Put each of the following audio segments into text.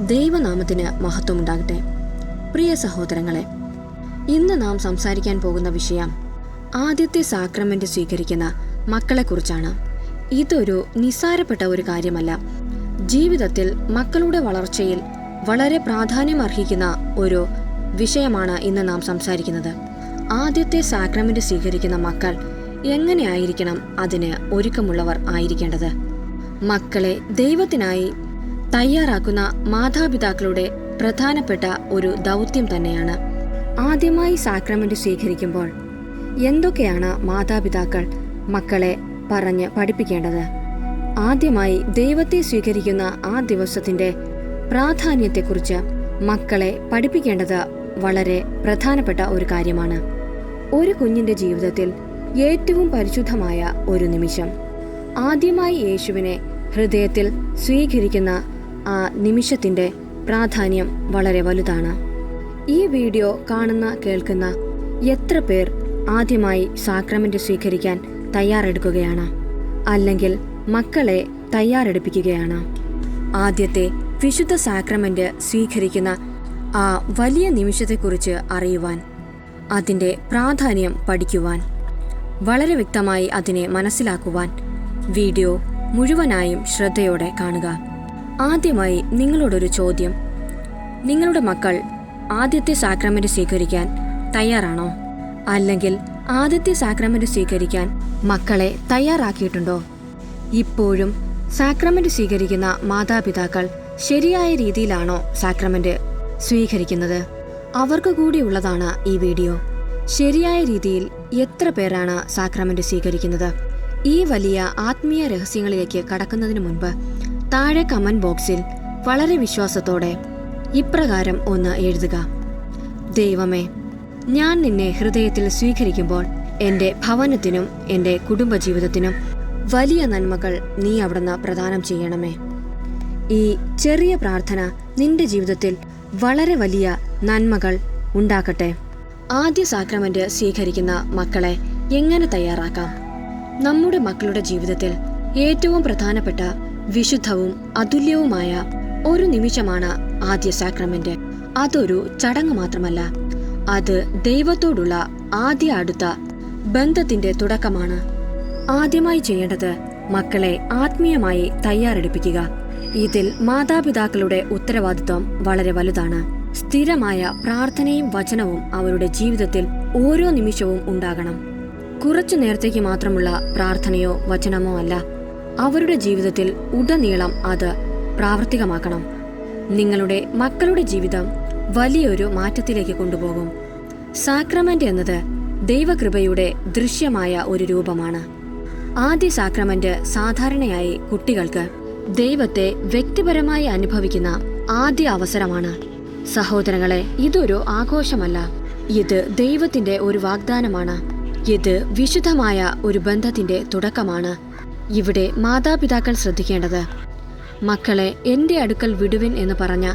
ദൈവനാമത്തിന് മഹത്വമുണ്ടാകട്ടെ. പ്രിയ സഹോദരങ്ങളെ, ഇന്ന് നാം സംസാരിക്കാൻ പോകുന്ന വിഷയം ആദ്യത്തെ സാക്രമെന്റ് സ്വീകരിക്കുന്ന മക്കളെക്കുറിച്ചാണ്. ഇതൊരു നിസ്സാരപ്പെട്ട ഒരു കാര്യമല്ല. ജീവിതത്തിൽ മക്കളുടെ വളർച്ചയിൽ വളരെ പ്രാധാന്യമർഹിക്കുന്ന ഒരു വിഷയമാണ് ഇന്ന് നാം സംസാരിക്കുന്നത്. ആദ്യത്തെ സാക്രമെന്റ് സ്വീകരിക്കുന്ന മക്കൾ എങ്ങനെയായിരിക്കണം അതിന് ഒരുക്കമുള്ളവർ ആയിരിക്കേണ്ടത്? മക്കളെ ദൈവത്തിനായി തയ്യാറാക്കുന്ന മാതാപിതാക്കളുടെ പ്രധാനപ്പെട്ട ഒരു ദൗത്യം തന്നെയാണ്. ആദ്യമായി സാക്രമെന്റ് സ്വീകരിക്കുമ്പോൾ എന്തൊക്കെയാണ് മാതാപിതാക്കൾ മക്കളെ പറഞ്ഞ് പഠിപ്പിക്കേണ്ടത്? ആദ്യമായി ദൈവത്തെ സ്വീകരിക്കുന്ന ആ ദിവസത്തിന്റെ പ്രാധാന്യത്തെക്കുറിച്ച് മക്കളെ പഠിപ്പിക്കേണ്ടത് വളരെ പ്രധാനപ്പെട്ട ഒരു കാര്യമാണ്. ഒരു കുഞ്ഞിന്റെ ജീവിതത്തിൽ ഏറ്റവും പരിശുദ്ധമായ ഒരു നിമിഷം, ആദ്യമായി യേശുവിനെ ഹൃദയത്തിൽ സ്വീകരിക്കുന്ന ആ നിമിഷത്തിന്റെ പ്രാധാന്യം വളരെ വലുതാണ്. ഈ വീഡിയോ കാണുന്ന കേൾക്കുന്ന എത്ര പേർ ആദ്യമായി സാക്രമെന്റ് സ്വീകരിക്കാൻ തയ്യാറെടുക്കുകയാണ്, അല്ലെങ്കിൽ മക്കളെ തയ്യാറെടുപ്പിക്കുകയാണ്? ആദ്യത്തെ വിശുദ്ധ സാക്രമെന്റ് സ്വീകരിക്കുന്ന ആ വലിയ നിമിഷത്തെക്കുറിച്ച് അറിയുവാൻ, അതിൻ്റെ പ്രാധാന്യം പഠിക്കുവാൻ, വളരെ വ്യക്തമായി അതിനെ മനസ്സിലാക്കുവാൻ വീഡിയോ മുഴുവനായും ശ്രദ്ധയോടെ കാണുക. ആദ്യമായി നിങ്ങളോടൊരു ചോദ്യം: നിങ്ങളുടെ മക്കൾ ആദ്യത്തെ സാക്രമെന്റ് സ്വീകരിക്കാൻ തയ്യാറാണോ? അല്ലെങ്കിൽ ആദ്യത്തെ സാക്രമെന്റ് സ്വീകരിക്കാൻ മക്കളെ തയ്യാറാക്കിയിട്ടുണ്ടോ? ഇപ്പോഴും സാക്രമെന്റ് സ്വീകരിക്കുന്ന മാതാപിതാക്കൾ ശരിയായ രീതിയിലാണോ സാക്രമെന്റ് സ്വീകരിക്കുന്നത്? അവർക്ക് കൂടിയുള്ളതാണ് ഈ വീഡിയോ. ശരിയായ രീതിയിൽ എത്ര പേരാണ് സാക്രമെന്റ് സ്വീകരിക്കുന്നത്? ഈ വലിയ ആത്മീയ രഹസ്യങ്ങളിലേക്ക് കടക്കുന്നതിന് മുൻപ് താഴെ കമന്റ് ബോക്സിൽ വളരെ വിശ്വാസത്തോടെ ഇപ്രകാരം ഒന്ന് എഴുതുക: ദൈവമേ, ഞാൻ നിന്നെ ഹൃദയത്തിൽ സ്വീകരിക്കുമ്പോൾ എൻ്റെ ഭവനത്തിനും എൻ്റെ കുടുംബജീവിതത്തിനും വലിയ നന്മകൾ നീ അവിടുന്ന് പ്രദാനം ചെയ്യണമേ. ഈ ചെറിയ പ്രാർത്ഥന നിന്റെ ജീവിതത്തിൽ വളരെ വലിയ നന്മകൾ ഉണ്ടാക്കട്ടെ. ആദ്യ സാക്രമെന്റ് സ്വീകരിക്കുന്ന മക്കളെ എങ്ങനെ തയ്യാറാക്കാം? നമ്മുടെ മക്കളുടെ ജീവിതത്തിൽ ഏറ്റവും പ്രധാനപ്പെട്ട വിശുദ്ധവും അതുല്യവുമായ ഒരു നിമിഷമാണ് ആദ്യ സാക്രമെന്റ്. അതൊരു ചടങ്ങ് മാത്രമല്ല, അത് ദൈവത്തോടുള്ള ആദ്യ അടുത്ത ബന്ധത്തിന്റെ തുടക്കമാണ്. ആദ്യമായി ചെയ്യേണ്ടത് മക്കളെ ആത്മീയമായി തയ്യാറെടുപ്പിക്കുക. ഇതിൽ മാതാപിതാക്കളുടെ ഉത്തരവാദിത്വം വളരെ വലുതാണ്. സ്ഥിരമായ പ്രാർത്ഥനയും വചനവും അവരുടെ ജീവിതത്തിൽ ഓരോ നിമിഷവും ഉണ്ടാകണം. കുറച്ചു നേരത്തേക്ക് മാത്രമുള്ള പ്രാർത്ഥനയോ വചനമോ അല്ല, അവരുടെ ജീവിതത്തിൽ ഉടനീളം അത് പ്രാവർത്തികമാക്കണം. നിങ്ങളുടെ മക്കളുടെ ജീവിതം വലിയൊരു മാറ്റത്തിലേക്ക് കൊണ്ടുപോകും. സാക്രമെന്റ് എന്നത് ദൈവകൃപയുടെ ദൃശ്യമായ ഒരു രൂപമാണ്. ആദ്യ സാക്രമെന്റ് സാധാരണയായി കുട്ടികൾക്ക് ദൈവത്തെ വ്യക്തിപരമായി അനുഭവിക്കുന്ന ആദ്യ അവസരമാണ്. സഹോദരങ്ങളെ, ഇതൊരു ആഘോഷമല്ല, ഇത് ദൈവത്തിന്റെ ഒരു വാഗ്ദാനമാണ്. ഇത് വിശുദ്ധമായ ഒരു ബന്ധത്തിന്റെ തുടക്കമാണ്. ഇവിടെ മാതാപിതാക്കൾ ശ്രദ്ധിക്കേണ്ടത്, മക്കളെ എൻ്റെ അടുക്കൽ വിടുവിൻ എന്ന് പറഞ്ഞ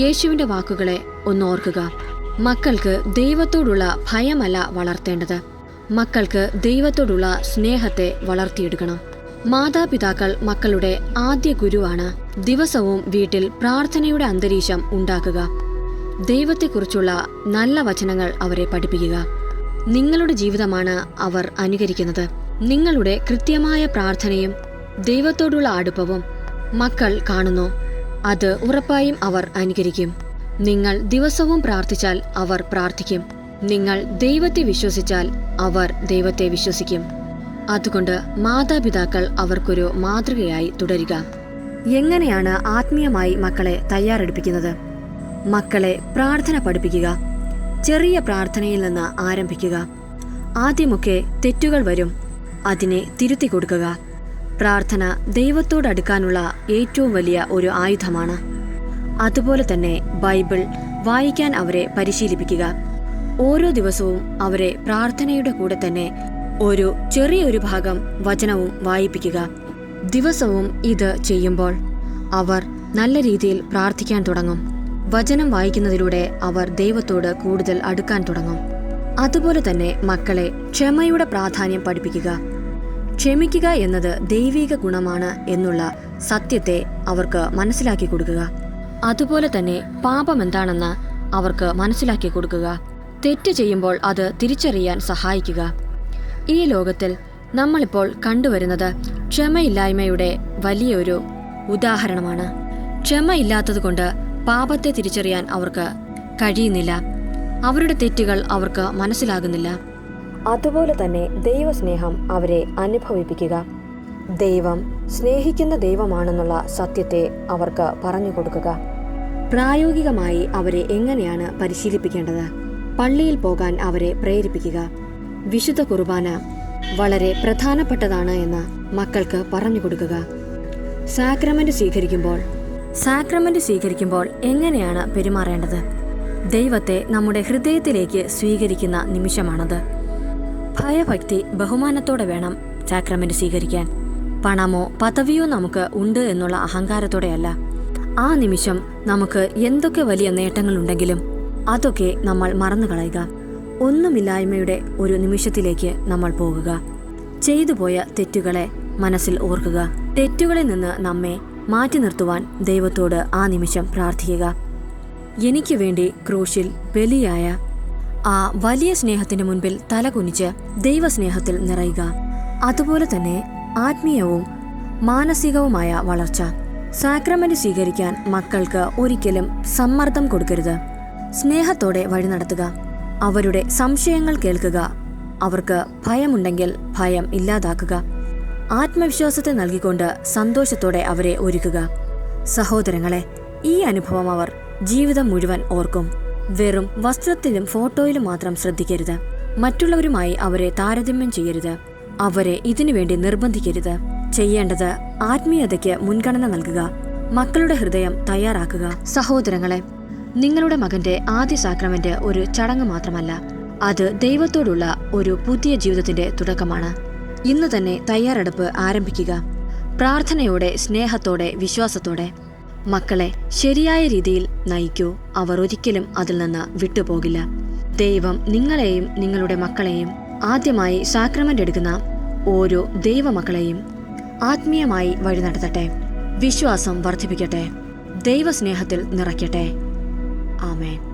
യേശുവിൻ്റെ വാക്കുകളെ ഒന്ന് ഓർക്കുക. മക്കൾക്ക് ദൈവത്തോടുള്ള ഭയമല്ല വളർത്തേണ്ടത്, മക്കൾക്ക് ദൈവത്തോടുള്ള സ്നേഹത്തെ വളർത്തിയെടുക്കണം. മാതാപിതാക്കൾ മക്കളുടെ ആദ്യ ഗുരുവാണ്. ദിവസവും വീട്ടിൽ പ്രാർത്ഥനയുടെ അന്തരീക്ഷം ഉണ്ടാക്കുക. ദൈവത്തെക്കുറിച്ചുള്ള നല്ല വചനങ്ങൾ അവരെ പഠിപ്പിക്കുക. നിങ്ങളുടെ ജീവിതമാണ് അവർ അനുകരിക്കുന്നത്. നിങ്ങളുടെ കൃത്യമായ പ്രാർത്ഥനയും ദൈവത്തോടുള്ള അടുപ്പവും മക്കൾ കാണുന്നു. അത് ഉറപ്പായും അവർ അനുകരിക്കും. നിങ്ങൾ ദിവസവും പ്രാർത്ഥിച്ചാൽ അവർ പ്രാർത്ഥിക്കും. നിങ്ങൾ ദൈവത്തെ വിശ്വസിച്ചാൽ അവർ ദൈവത്തെ വിശ്വസിക്കും. അതുകൊണ്ട് മാതാപിതാക്കൾ അവർക്കൊരു മാതൃകയായി തുടരുക. എങ്ങനെയാണ് ആത്മീയമായി മക്കളെ തയ്യാറെടുപ്പിക്കുന്നത്? മക്കളെ പ്രാർത്ഥന പഠിപ്പിക്കുക. ചെറിയ പ്രാർത്ഥനയിൽ നിന്ന് ആരംഭിക്കുക. ആദ്യമൊക്കെ തെറ്റുകൾ വരും, അതിനെ തിരുത്തി കൊടുക്കുക. പ്രാർത്ഥന ദൈവത്തോടടുക്കാനുള്ള ഏറ്റവും വലിയ ഒരു ആയുധമാണ്. അതുപോലെ തന്നെ ബൈബിൾ വായിക്കാൻ അവരെ പരിശീലിപ്പിക്കുക. ഓരോ ദിവസവും അവരെ പ്രാർത്ഥനയുടെ കൂടെ തന്നെ ഒരു ചെറിയൊരു ഭാഗം വചനവും വായിപ്പിക്കുക. ദിവസവും ഇത് ചെയ്യുമ്പോൾ അവർ നല്ല രീതിയിൽ പ്രാർത്ഥിക്കാൻ തുടങ്ങും. വചനം വായിക്കുന്നതിലൂടെ അവർ ദൈവത്തോട് കൂടുതൽ അടുക്കാൻ തുടങ്ങും. അതുപോലെ തന്നെ മക്കളെ ക്ഷമയുടെ പ്രാധാന്യം പഠിപ്പിക്കുക. ക്ഷമിക്കുക എന്നത് ദൈവിക ഗുണമാണ് എന്നുള്ള സത്യത്തെ അവർക്ക് മനസ്സിലാക്കി കൊടുക്കുക. അതുപോലെ തന്നെ പാപം എന്താണെന്ന് അവർക്ക് മനസ്സിലാക്കി കൊടുക്കുക. തെറ്റ് ചെയ്യുമ്പോൾ അത് തിരിച്ചറിയാൻ സഹായിക്കുക. ഈ ലോകത്തിൽ നമ്മളിപ്പോൾ കണ്ടുവരുന്നത് ക്ഷമയില്ലായ്മയുടെ വലിയൊരു ഉദാഹരണമാണ്. ക്ഷമയില്ലാത്തതുകൊണ്ട് പാപത്തെ തിരിച്ചറിയാൻ അവർക്ക് കഴിയുന്നില്ല. അവരുടെ തെറ്റുകൾ അവർക്ക് മനസ്സിലാകുന്നില്ല. അതുപോലെ തന്നെ ദൈവസ്നേഹം അവരെ അനുഭവിപ്പിക്കുക. ദൈവം സ്നേഹിക്കുന്ന ദൈവമാണെന്നുള്ള സത്യത്തെ അവർക്ക് പറഞ്ഞു കൊടുക്കുക. പ്രായോഗികമായി അവരെ എങ്ങനെയാണ് പരിശീലിപ്പിക്കേണ്ടത്? പള്ളിയിൽ പോകാൻ അവരെ പ്രേരിപ്പിക്കുക. വിശുദ്ധ കുർബാന വളരെ പ്രധാനപ്പെട്ടതാണ് എന്ന് മക്കൾക്ക് പറഞ്ഞു കൊടുക്കുക. സാക്രമെന്റ് സ്വീകരിക്കുമ്പോൾ എങ്ങനെയാണ് പെരുമാറേണ്ടത്? ദൈവത്തെ നമ്മുടെ ഹൃദയത്തിലേക്ക് സ്വീകരിക്കുന്ന നിമിഷമാണത്. ഭയഭക്തി ബഹുമാനത്തോടെ വേണം സാക്രമെന്റ് സ്വീകരിക്കാൻ. പണമോ പദവിയോ നമുക്ക് ഉണ്ട് എന്നുള്ള അഹങ്കാരത്തോടെയല്ല. ആ നിമിഷം നമുക്ക് എന്തൊക്കെ വലിയ നേട്ടങ്ങളുണ്ടെങ്കിലും അതൊക്കെ നമ്മൾ മറന്നു കളയുക. ഒന്നുമില്ലായ്മയുടെ ഒരു നിമിഷത്തിലേക്ക് നമ്മൾ പോകുക. ചെയ്തുപോയ തെറ്റുകളെ മനസ്സിൽ ഓർക്കുക. തെറ്റുകളിൽ നിന്ന് നമ്മെ മാറ്റി നിർത്തുവാൻ ദൈവത്തോട് ആ നിമിഷം പ്രാർത്ഥിക്കുക. എനിക്ക് വേണ്ടി ക്രൂശിൽ ബലിയായ ആ വലിയ സ്നേഹത്തിന് മുൻപിൽ തലകുനിച്ച് ദൈവസ്നേഹത്തിൽ നിറയുക. അതുപോലെ തന്നെ ആത്മീയവും മാനസികവുമായ വളർച്ച. സാക്രമെന്റ് സ്വീകരിക്കാൻ മക്കൾക്ക് ഒരിക്കലും സമ്മർദ്ദം കൊടുക്കരുത്. സ്നേഹത്തോടെ വഴി നടത്തുക. അവരുടെ സംശയങ്ങൾ കേൾക്കുക. അവർക്ക് ഭയമുണ്ടെങ്കിൽ ഭയം ഇല്ലാതാക്കുക. ആത്മവിശ്വാസത്തെ നൽകിക്കൊണ്ട് സന്തോഷത്തോടെ അവരെ ഒരുക്കുക. സഹോദരങ്ങളെ, ഈ അനുഭവം അവർ ജീവിതം മുഴുവൻ ഓർക്കും. വെറും വസ്ത്രത്തിലും ഫോട്ടോയിലും മാത്രം ശ്രദ്ധിക്കരുത്. മറ്റുള്ളവരുമായി അവരെ താരതമ്യം ചെയ്യരുത്. അവരെ ഇതിനുവേണ്ടി നിർബന്ധിക്കരുത്. ചെയ്യേണ്ടത് ആത്മീയതയ്ക്ക് മുൻഗണന നൽകുക. മക്കളുടെ ഹൃദയം തയ്യാറാക്കുക. സഹോദരങ്ങളെ, നിങ്ങളുടെ മകന്റെ ആദ്യ സാക്രമെന്റ് ഒരു ചടങ്ങ് മാത്രമല്ല, അത് ദൈവത്തോടുള്ള ഒരു പുതിയ ജീവിതത്തിന്റെ തുടക്കമാണ്. ഇന്ന് തന്നെ തയ്യാറെടുപ്പ് ആരംഭിക്കുക. പ്രാർത്ഥനയോടെ, സ്നേഹത്തോടെ, വിശ്വാസത്തോടെ മക്കളെ ശരിയായ രീതിയിൽ നയിക്കൂ. അവർ ഒരിക്കലും അതിൽ നിന്ന് വിട്ടുപോകില്ല. ദൈവം നിങ്ങളെയും നിങ്ങളുടെ മക്കളെയും, ആദ്യമായി സാക്രമെന്റ് എടുക്കുന്ന ഓരോ ദൈവമക്കളെയും ആത്മീയമായി വഴി നടത്തട്ടെ. വിശ്വാസം വർദ്ധിപ്പിക്കട്ടെ. ദൈവസ്നേഹത്തിൽ നിറയ്ക്കട്ടെ. ആമേൻ.